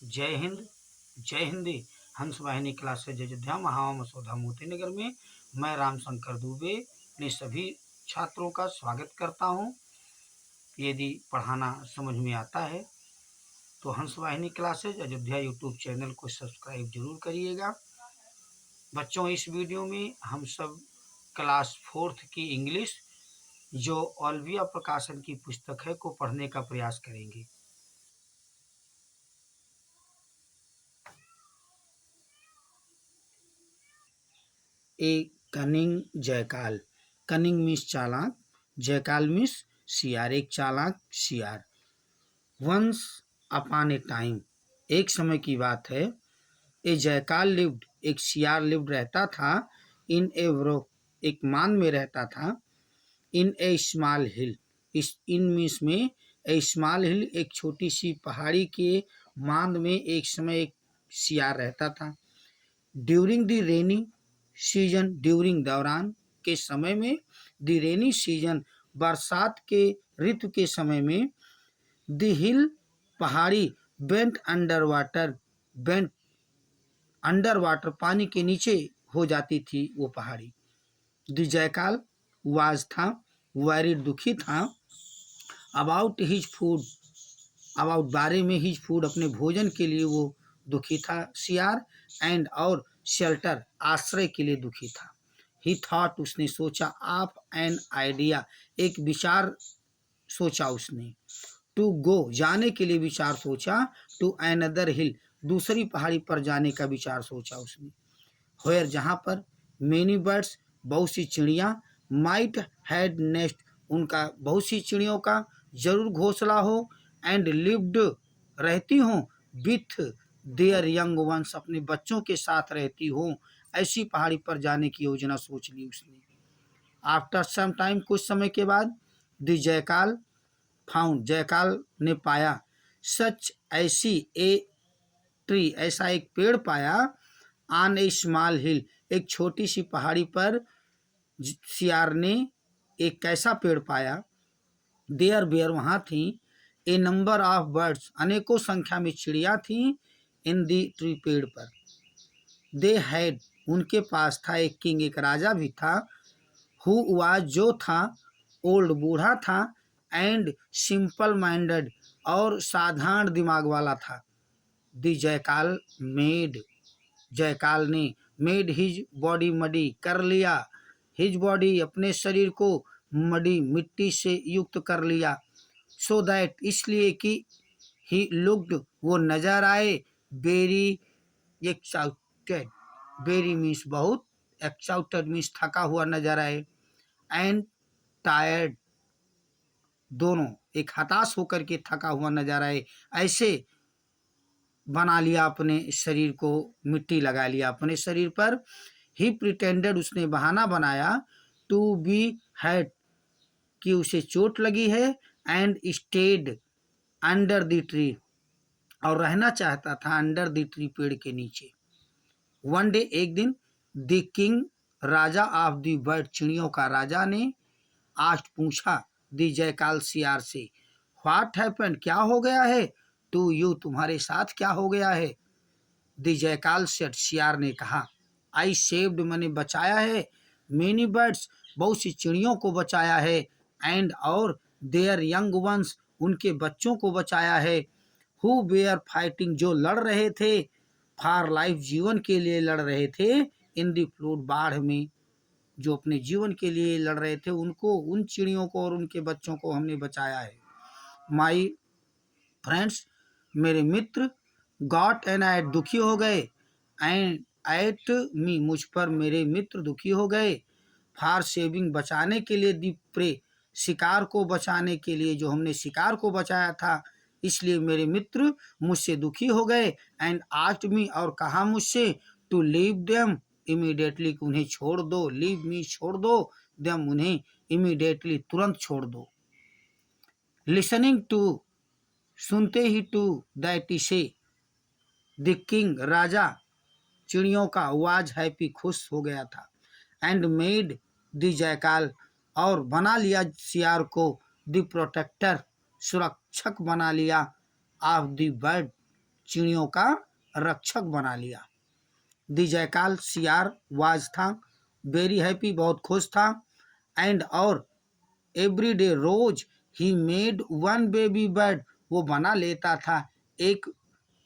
जय हिंद, जय हिंदी। हंस वाहिनी क्लासेज अयोध्या महावा मसौदा मोती नगर में मैं रामशंकर दुबे अपने सभी छात्रों का स्वागत करता हूं। यदि पढ़ाना समझ में आता है तो हंस वाहिनी क्लासेज अयोध्या यूट्यूब चैनल को सब्सक्राइब जरूर करिएगा। बच्चों, इस वीडियो में हम सब क्लास 4th की इंग्लिश जो ऑल्विया प्रकाशन की पुस्तक है को पढ़ने का प्रयास करेंगे। ए कनिंग जयकाल। कनिंग मीन्स चालाक, जयकाल मीन्स शियार, एक चालाक शियार। वंस अपॉन ए टाइम, एक समय की बात है। ए जयकाल लिव्ड, एक शियार लिव्ड रहता था। इन ए व्रो, एक मान में रहता था। इन ए स्मॉल हिल, इस इन मीन्स में ए स्मॉल हिल, एक छोटी सी पहाड़ी के मांद में एक समय एक शियार रहता था। During the rainy season, during दौरान के समय में, द रेनी सीजन बरसात के ऋतु के समय में, द हिल पहाड़ी, bent under water, bent under water पानी के नीचे हो जाती थी वो पहाड़ी। द जयकाल वाज था, वेरी दुखी था। अबाउट हिज फूड, अबाउट बारे में, हिज फूड अपने भोजन के लिए वो दुखी था शियार। एंड और शेल्टर, आश्रय के लिए दुखी था। ही थॉट, उसने सोचा। ऑफ एन आइडिया, एक विचार सोचा उसने। टू गो, जाने के लिए विचार सोचा। टू अनदर हिल, दूसरी पहाड़ी पर जाने का विचार सोचा उसने। वेयर, जहाँ पर, मेनी बर्ड्स, बहुत सी चिड़िया, माइट हैड नेस्ट, उनका बहुत सी चिड़ियों का जरूर घोंसला हो। एंड लिव्ड, रहती हों। विथ देयर यंग वंस, अपने बच्चों के साथ रहती हों। ऐसी पहाड़ी पर जाने की योजना सोच ली उसने। आफ्टर सम टाइम, कुछ समय के बाद, द जयकाल फाउंड, जयकाल ने पाया। सच, ऐसी, ए ट्री, ऐसा एक पेड़ पाया। ऑन ए स्मॉल हिल, एक छोटी सी पहाड़ी पर शियार ने एक कैसा पेड़ पाया। देयर बेयर, वहाँ थी। ए नंबर ऑफ बर्ड्स, अनेकों संख्या में चिड़िया थी। इन दी ट्री, पेड़ पर। दे हैड, उनके पास था। एक किंग, एक राजा भी था। हु वाज, जो था। ओल्ड, बूढ़ा था। एंड सिंपल माइंडेड, और साधारण दिमाग वाला था। द जयकाल मेड, जयकाल ने, मेड हिज बॉडी मडी, कर लिया। हिज बॉडी, अपने शरीर को, मडी, मिट्टी से युक्त कर लिया। सो दैट, इसलिए कि, ही लुक्ड, वो नजर आए। वेरी एक्साउटेड, वेरी मीन्स बहुत, एक्साउटेड मीन्स थका हुआ नजर आए। एंड टायर्ड, दोनों, एक हताश होकर के थका हुआ नजर आए। ऐसे बना लिया अपने शरीर को, मिट्टी लगा लिया अपने शरीर पर। ही प्रिटेंडेड, उसने बहाना बनाया। टू बी हर्ट, कि उसे चोट लगी है। And stayed under the tree, और रहना चाहता था अंडर द ट्री, पेड़ के नीचे। वन डे, एक दिन, the king, Raja of the bird, चिड़ियों का राजा ने, आस्ट, पूछा। द जयकाल, शियार से। व्हाट हैपेंड, क्या हो गया है। टू यू, तुम्हारे साथ क्या हो गया है। द जयकाल सेड, शियार ने कहा। आई सेव्ड, मैंने बचाया है। मेनी बर्ड्स, बहुत सी चिड़ियों को बचाया है। एंड और, देयर यंग वंस, उनके बच्चों को बचाया है। हु वेयर फाइटिंग, जो लड़ रहे थे। फॉर लाइफ, जीवन के लिए लड़ रहे थे। इन द फ्लूड, बाढ़ में, जो अपने जीवन के लिए लड़ रहे थे, उनको, उन चिड़ियों को और उनके बच्चों को हमने बचाया है। माई फ्रेंड्स, मेरे मित्र। गॉट एंड एट, दुखी हो गए। एंड एट मी, मुझ पर मेरे मित्र दुखी हो गए। फॉर सेविंग, बचाने के लिए। दी प्रे, शिकार को बचाने के लिए, जो हमने शिकार को बचाया था, इसलिए मेरे मित्र मुझसे दुखी हो गए। एंड आस्क्ड मी, और कहा मुझसे। टू लीव देम इमीडिएटली, उन्हें छोड़ दो। लीव मी, छोड़ दो। देम, उन्हें। इमीडिएटली, तुरंत छोड़ दो। लिसनिंग टू, सुनते ही। टू दैट, इसे। द किंग, राजा चिड़ियों का, वाज हैप्पी, खुश हो गया था। एंड मेड द जयकाल, और बना लिया शियार को। द प्रोटेक्टर, सुरक्षक बना लिया। ऑफ द बर्ड, चिड़ियों का रक्षक बना लिया। द जयकाल सियार वाज था वेरी हैप्पी, बहुत खुश था। एंड और एवरी डे रोज ही मेड वन बेबी बर्ड, वो बना लेता था एक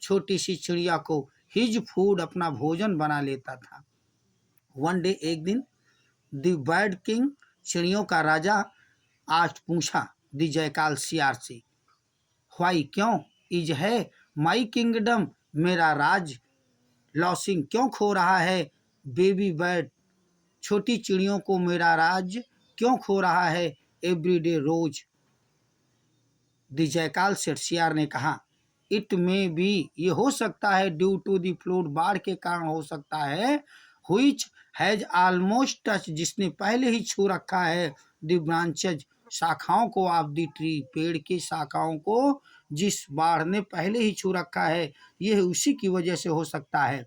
छोटी सी चिड़िया को, हिज फूड, अपना भोजन बना लेता था। वन डे, एक दिन, द बर्ड किंग, चिड़ियों का राजा, आज पूछा द जयकाल सियार से, व्हाई, क्यों, इज है माई किंगडम, मेरा राज, लॉसिंग, क्यों खो रहा है, बेबी बर्ड, छोटी चिड़ियों को मेरा राज क्यों खो रहा है, एवरीडे, रोज। द जयकाल सेठ, सियार ने कहा, इट में बी, ये हो सकता है, ड्यू टू द फ्लूड, बाढ़ के कारण हो सकता है, हुईच हैज ऑलमोस्ट टच, जिसने पहले ही छू रखा है, द ब्रांचेज, शाखाओं को, ऑफ द ट्री, पेड़ की शाखाओं को जिस बाढ़ ने पहले ही छू रखा है, यह उसी की वजह से हो सकता है।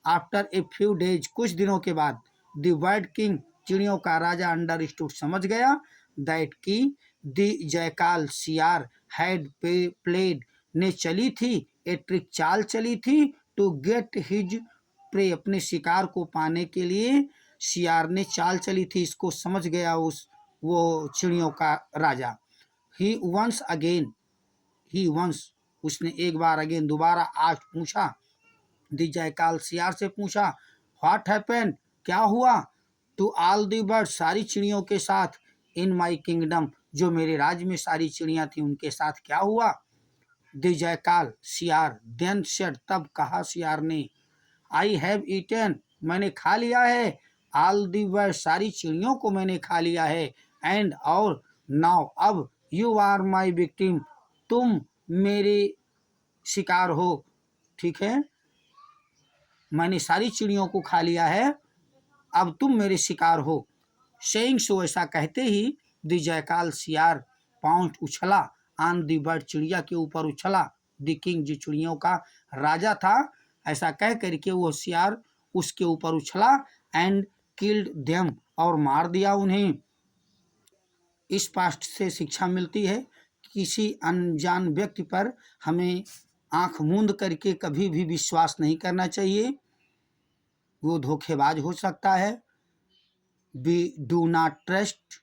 आफ्टर ए फ्यू डेज, कुछ दिनों के बाद, द बर्ड किंग, चिड़ियों का राजा, अंडरस्टूड, समझ गया, दैट की द जयकाल सियार हैड प्लेड, ने चली थी, ए ट्रिक, चाल चली थी, टू गेट हिज प्रे, अपने शिकार को पाने के लिए सियार ने चाल चली थी, इसको समझ गया उस वो चिड़ियों का राजा। ही वंस अगेन, ही वंस, उसने एक बार, अगेन, दोबारा, आज पूछा, द जयकाल सियार से पूछा, व्हाट हैपेंड, क्या हुआ, टू ऑल द बर्ड, सारी चिड़ियों के साथ, इन माई किंगडम, जो मेरे राज्य में सारी चिड़ियां थी उनके साथ क्या हुआ। द जयकाल सियार देन सेड, तब कहा सियार ने, आई हैव ईटन, मैंने खा लिया है, ऑल दी बर्ड, सारी चिड़ियों को मैंने खा लिया है, एंड, और, नाउ, अब, यू आर माई विक्टिम, तुम मेरे शिकार हो, ठीक है, मैंने सारी चिड़ियों को खा लिया है, अब तुम मेरे शिकार हो। सेइंग सो, ऐसा कहते ही, द जयकाल सियार पाउंड, उछला, ऑन द बर्ड, चिड़िया के ऊपर उछला, द किंग, जो चिड़ियों का राजा था, ऐसा कह करके वो सियार उसके ऊपर उछला, एंड किल्ड देम, और मार दिया उन्हें। इस पास्ट से शिक्षा मिलती है, किसी अनजान व्यक्ति पर हमें आंख मूंद करके कभी भी विश्वास नहीं करना चाहिए, वो धोखेबाज हो सकता है। We do not trust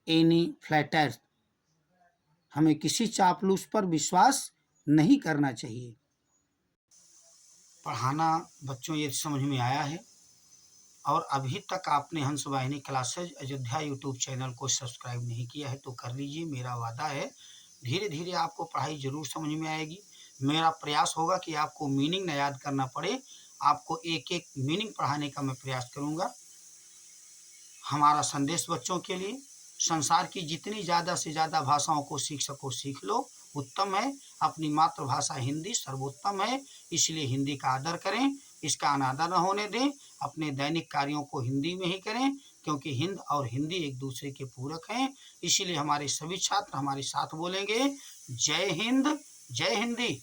any flatter, हमें किसी चापलूस पर विश्वास नहीं करना चाहिए। पढ़ाना बच्चों ये समझ में आया है, और अभी तक आपने हंस वाहिनी क्लासेज अयोध्या यूट्यूब चैनल को सब्सक्राइब नहीं किया है तो कर लीजिए। मेरा वादा है धीरे धीरे आपको पढ़ाई जरूर समझ में आएगी। मेरा प्रयास होगा कि आपको मीनिंग न याद करना पड़े, आपको एक एक मीनिंग पढ़ाने का मैं प्रयास करूँगा। हमारा संदेश बच्चों के लिए, संसार की जितनी ज़्यादा से ज़्यादा भाषाओं को सीख सको सीख लो, उत्तम है। अपनी मातृभाषा हिंदी सर्वोत्तम है, इसलिए हिंदी का आदर करें, इसका अनादर न होने दें। अपने दैनिक कार्यों को हिंदी में ही करें, क्योंकि हिंद और हिंदी एक दूसरे के पूरक हैं। इसीलिए हमारे सभी छात्र हमारे साथ बोलेंगे, जय हिंद, जय हिंदी।